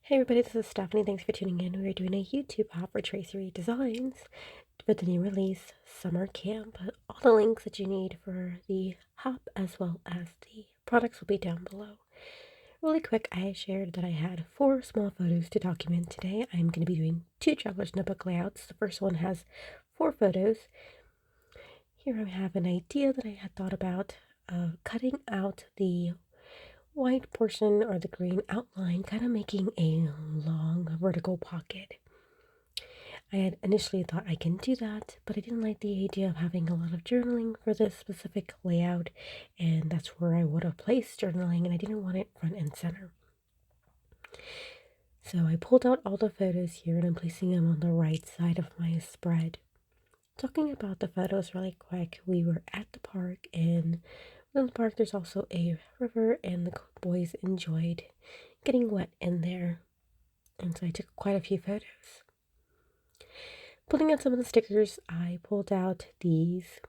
Hey everybody, this is Stephanie. Thanks for tuning in. We're doing a YouTube hop for Traci Reed Designs for the new release, Summer Camp. All the links that you need for the hop as well as the products will be down below. Really quick, I shared that I had 4 small photos to document today. I'm going to be doing 2 traveler's notebook layouts. The first one has 4 photos. Here I have an idea that I had thought about cutting out the white portion or the green outline, kind of making a long vertical pocket. I had initially thought I can do that, but I didn't like the idea of having a lot of journaling for this specific layout, and that's where I would have placed journaling, and I didn't want it front and center. So I pulled out all the photos here, and I'm placing them on the right side of my spread. Talking about the photos really quick, we were at the park, and in the park there's also a river, and the boys enjoyed getting wet in there, and so I took quite a few photos. Pulling out some of the stickers, I pulled out these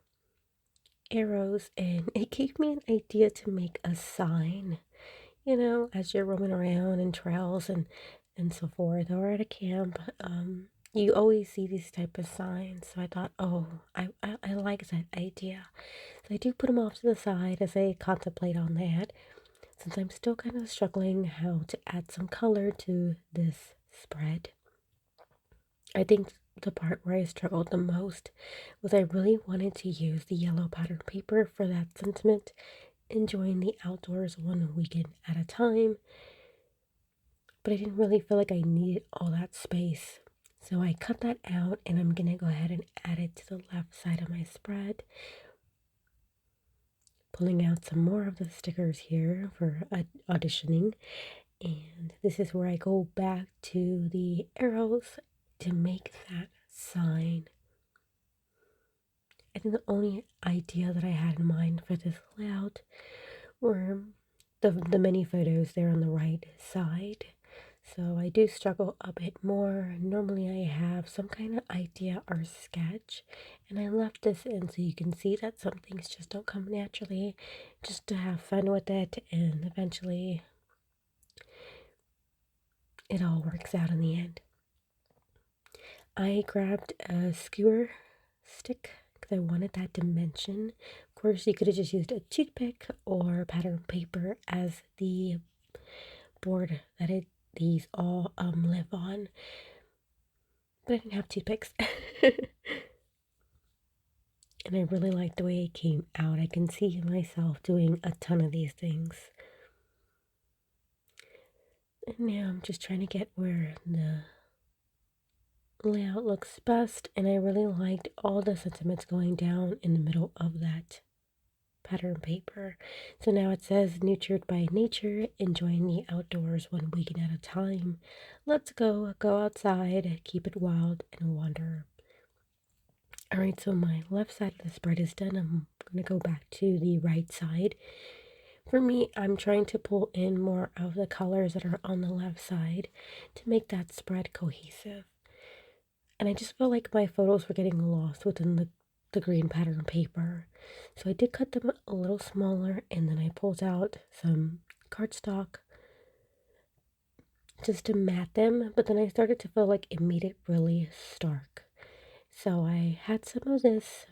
arrows, and it gave me an idea to make a sign, as you're roaming around in trails and so forth, or at a camp. You always see these type of signs, so I thought, oh, I like that idea. So I do put them off to the side as I contemplate on that, since I'm still kind of struggling how to add some color to this spread. I think the part where I struggled the most was I really wanted to use the yellow pattern paper for that sentiment, enjoying the outdoors one weekend at a time, but I didn't really feel like I needed all that space. So I cut that out, and I'm gonna go ahead and add it to the left side of my spread. Pulling out some more of the stickers here for auditioning, and this is where I go back to the arrows to make that sign. I think the only idea that I had in mind for this layout were the many photos there on the right side. So I do struggle a bit more. Normally I have some kind of idea or sketch, and I left this in so you can see that some things just don't come naturally, just to have fun with it, and eventually it all works out in the end. I grabbed a skewer stick because I wanted that dimension. Of course, you could have just used a toothpick or pattern paper as the board that these all live on, but I didn't have toothpicks. And I really like the way it came out. I can see myself doing a ton of these things. And now I'm just trying to get where the layout looks best, and I really liked all the sentiments going down in the middle of that pattern paper. So now it says, nurtured by nature, enjoying the outdoors one weekend at a time. Let's go outside, keep it wild, and wander. All right, so my left side of the spread is done. I'm going to go back to the right side. For me, I'm trying to pull in more of the colors that are on the left side to make that spread cohesive. And I just felt like my photos were getting lost within the green pattern paper. So I did cut them a little smaller, and then I pulled out some cardstock just to mat them, but then I started to feel like it made it really stark. So I had some of this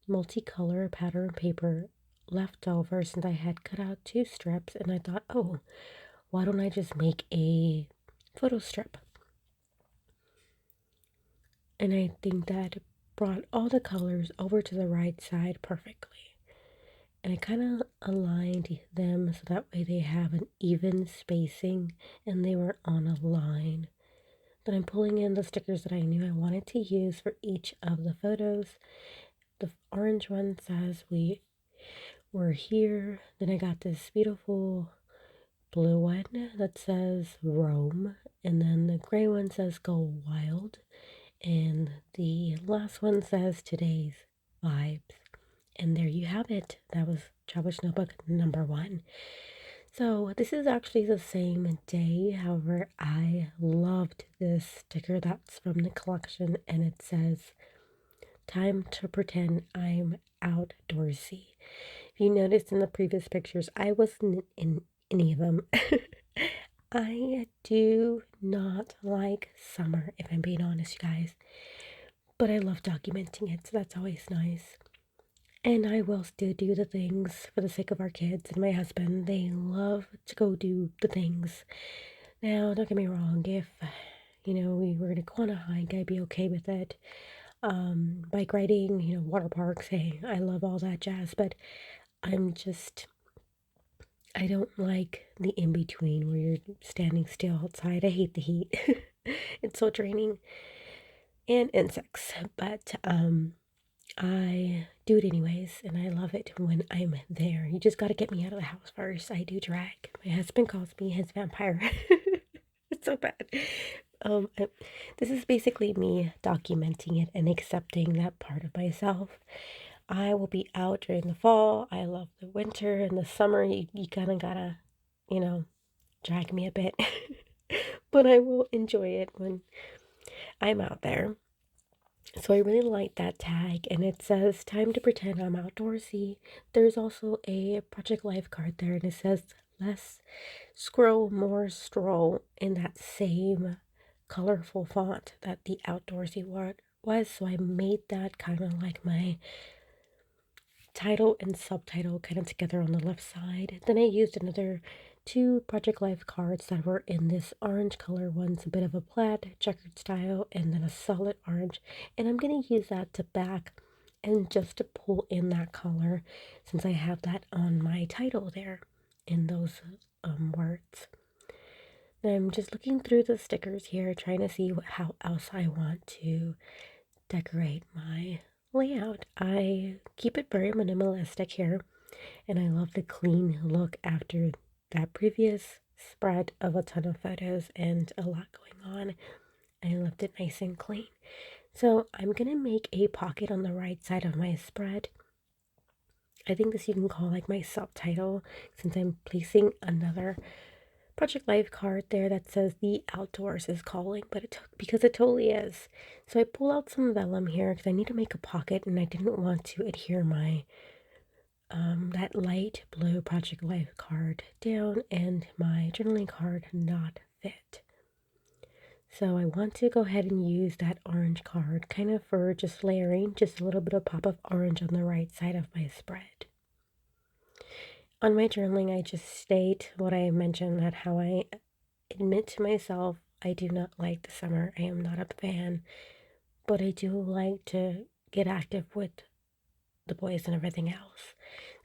multicolor pattern paper left over since I had cut out 2 strips, and I thought, oh, why don't I just make a photo strip? And I think that brought all the colors over to the right side perfectly. And I kind of aligned them so that way they have an even spacing and they were on a line. Then I'm pulling in the stickers that I knew I wanted to use for each of the photos. The orange one says we were here. Then I got this beautiful blue one that says roam. And then the gray one says go wild. And the last one says today's vibes. And there you have it. That was Traveler's Notebook number 1. So this is actually the same day. However, I loved this sticker that's from the collection, and it says, time to pretend I'm outdoorsy. If you noticed in the previous pictures, I wasn't in any of them. I do not like summer, if I'm being honest, you guys, but I love documenting it, so that's always nice. And I will still do the things for the sake of our kids and my husband. They love to go do the things. Now, don't get me wrong, if we were gonna go on a hike, I'd be okay with it. Bike riding, water parks, hey, I love all that jazz, but I'm just I don't like the in between where you're standing still outside. I hate the heat. It's so draining and insects, but I do it anyways, and I love it when I'm there. You just got to get me out of the house first. I do drag. My husband calls me his vampire. It's so bad. Um, I, this is basically me documenting it and accepting that part of myself. I will be out during the fall. I love the winter and the summer. You kind of gotta, you know, drag me a bit, but I will enjoy it when I'm out there. So I really like that tag, and it says time to pretend I'm outdoorsy. There's also a Project Life card there, and it says less scroll, more stroll in that same colorful font that the outdoorsy word was. So I made that kind of like my title and subtitle kind of together on the left side. Then I used another two Project Life cards that were in this orange color. One's a bit of a plaid checkered style and then a solid orange. And I'm going to use that to back and just to pull in that color since I have that on my title there in those words. And I'm just looking through the stickers here, trying to see how else I want to decorate my layout. I keep it very minimalistic here, and I love the clean look after that previous spread of a ton of photos and a lot going on. I left it nice and clean. So I'm gonna make a pocket on the right side of my spread. I think this you can call like my subtitle since I'm placing another Project Life card there that says the outdoors is calling, but because it totally is. So I pull out some vellum here because I need to make a pocket and I didn't want to adhere my that light blue Project Life card down and my journaling card not fit. So I want to go ahead and use that orange card kind of for just layering, just a little bit of pop of orange on the right side of my spread. On my journaling, I just state what I mentioned, that how I admit to myself I do not like the summer. I am not a fan, but I do like to get active with the boys and everything else.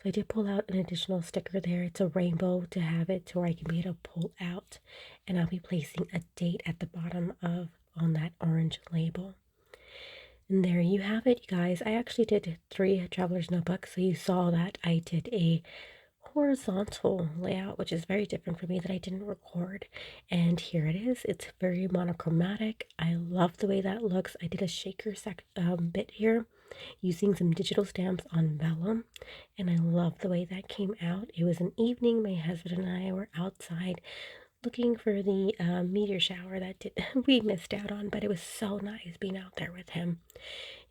So I did pull out an additional sticker there. It's a rainbow to have it to where I can be able to pull out, and I'll be placing a date at the bottom of on that orange label. And there you have it, you guys. I actually did 3 traveler's notebooks, so you saw that I did a horizontal layout, which is very different for me, that I didn't record. And here it is. It's very monochromatic. I love the way that looks. I did a shaker bit here using some digital stamps on vellum, and I love the way that came out. It was an evening. My husband and I were outside looking for the meteor shower that we missed out on, but it was so nice being out there with him.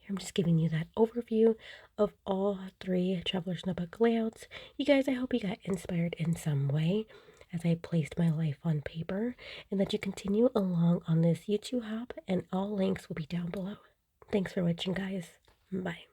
I'm just giving you that overview of all 3 Traveler's Notebook layouts. You guys, I hope you got inspired in some way as I placed my life on paper, and that you continue along on this YouTube hop, and all links will be down below. Thanks for watching, guys. Bye.